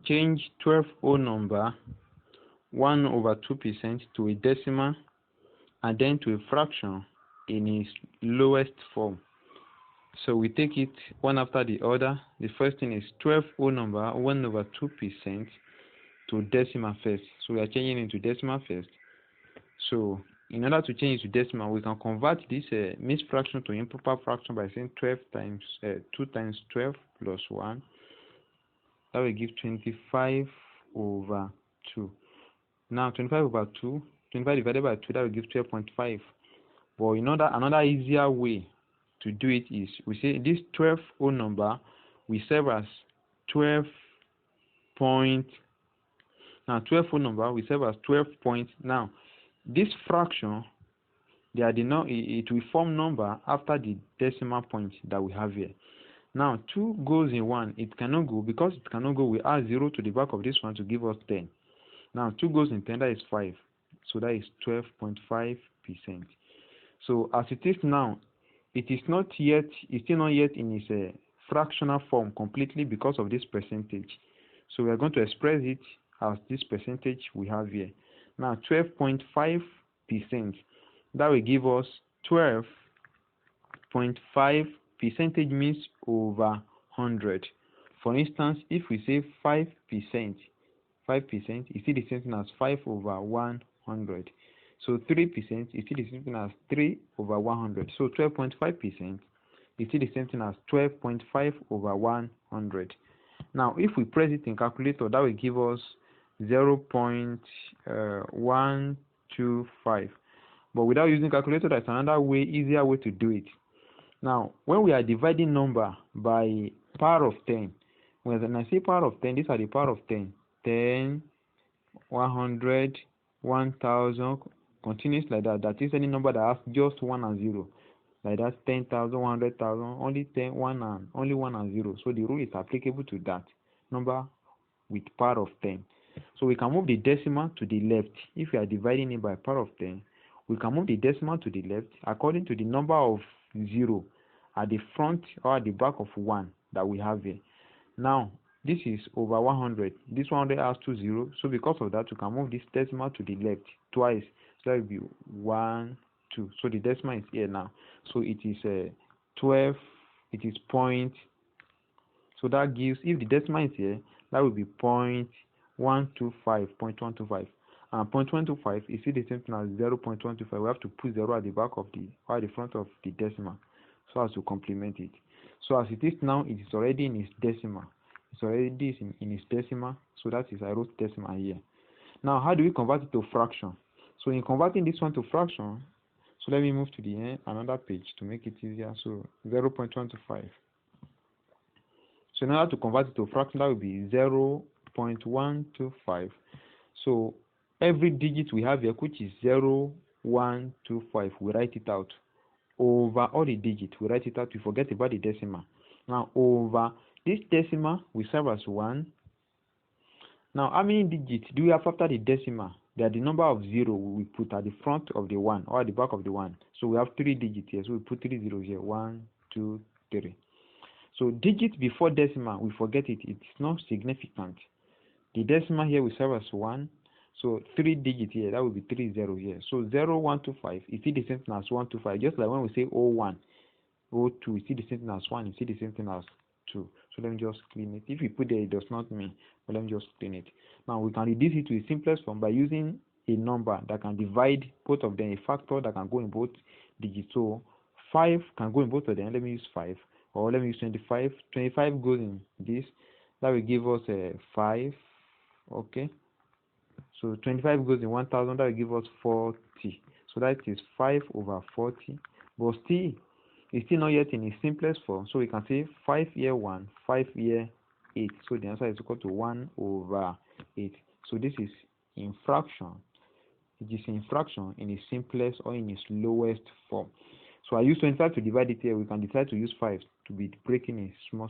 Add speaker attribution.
Speaker 1: change 12 whole number 1/2% to a decimal and then to a fraction in its lowest form. So we take it one after the other. The first thing is 12 whole number 1/2% to decimal first. So we are changing it to decimal first. So in order to change it to decimal, we can convert this mixed fraction to improper fraction by saying 2 times 12 plus 1. That will give 25/2. Now 25/2, 25 divided by 2, that will give 12.5. But another easier way to do it is we say this 12 whole number we serve as 12 point. Now 12 whole number we serve as 12 points. Now this fraction, it will form number after the decimal point that we have here. Now 2 goes in 1, it cannot go. Because it cannot go, we add 0 to the back of this one to give us 10. Now 2 goes in 10, that is 5. So that is 12.5%. So as it is now, it's still not yet in its fractional form completely because of this percentage. So we are going to express it as this percentage we have here. Now 12.5%, that will give us 12.5 percentage means over 100. For instance, if we say 5%, is still the same thing as 5/100. So 3% is still the same thing as 3/100. So 12.5% is still the same thing as 12.5/100. Now if we press it in calculator, that will give us 0.125. But without using calculator, that's another easier way to do it. Now when we are dividing number by power of 10, when I say power of 10, these are the power of 10. 10, 100, 1000, continuous like that. That is any number that has just 1 and 0. Like that, 10,000, 100,000, only 10, 1 and 0. So the rule is applicable to that number with power of 10. So we can move the decimal to the left. If we are dividing it by power of 10, we can move the decimal to the left according to the number of 0 at the front or at the back of 1 that we have here. Now this is over 100. This 100 has 2 zeros. So because of that, we can move this decimal to the left twice. So that will be 1, 2. So the decimal is here now. So it is 12. It is point. So that gives, if the decimal is here, that will be 0.125. 0.125. And 0.125 is still the same thing as 0.125. We have to put 0 at the back of or at the front of the decimal so as to complement it. So as it is now, it is already in its decimal. It's already in its decimal. So that is, I wrote decimal here. Now how do we convert it to fraction? So in converting this one to fraction, so let me move to the another page to make it easier. So 0.125. So in order to convert it to fraction, that will be 0.125. So every digit we have here, which is 0.125, we write it out over all the digits. We write it out. We forget about the decimal. Now over this decimal, we serve as 1. Now how many digits do we have after the decimal? They are the number of 0 we put at the front of the 1 or at the back of the 1. So we have 3 digits here. So we put 3 zeros here. 1, 2, 3. So digits before decimal, we forget it. It's not significant. The decimal here we serve as 1. So 3 digits here, that will be 3 0 here. So 0.125 is still the same thing as 125. Just like when we say 0.1, 0.2, it's still the same thing as 1, it's still the same thing as 2. So let me just clean it. If you put there, it does not mean, but let me just clean it. Now we can reduce it to the simplest form by using a number that can divide both of them, a factor that can go in both digits. So 5 can go in both of them. Let me use 5, or let me use 25. 25 goes in this. That will give us 5. Okay. So 25 goes in 1000. That will give us 40. So that is 5/40. But still, it's still not yet in its simplest form. So we can say 5 here 1, 5 here 8. So the answer is equal to 1/8. So this is in fraction. It is in fraction in its simplest or in its lowest form. So I use 25 to divide it here. We can decide to use 5 to be breaking a small